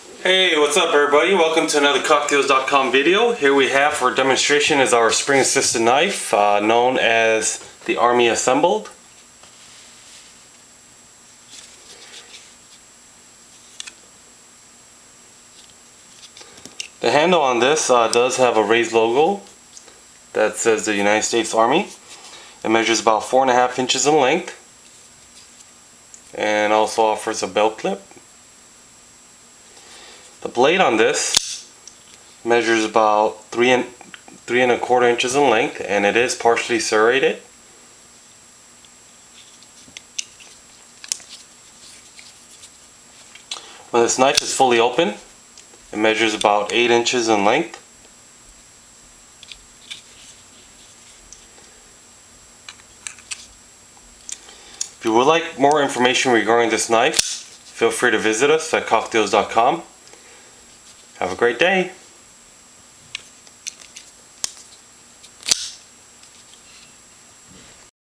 Hey, what's up everybody? Welcome to another cocktails.com video. Here we have for demonstration is our spring assisted knife known as the Army Assembled. The handle on this does have a raised logo that says the United States Army. It measures about 4.5 inches in length and also offers a belt clip. The blade on this measures about 3.25 inches in length, and it is partially serrated. When this knife is fully open, it measures about 8 inches in length. If you would like more information regarding this knife, feel free to visit us at cocktails.com. Have a great day.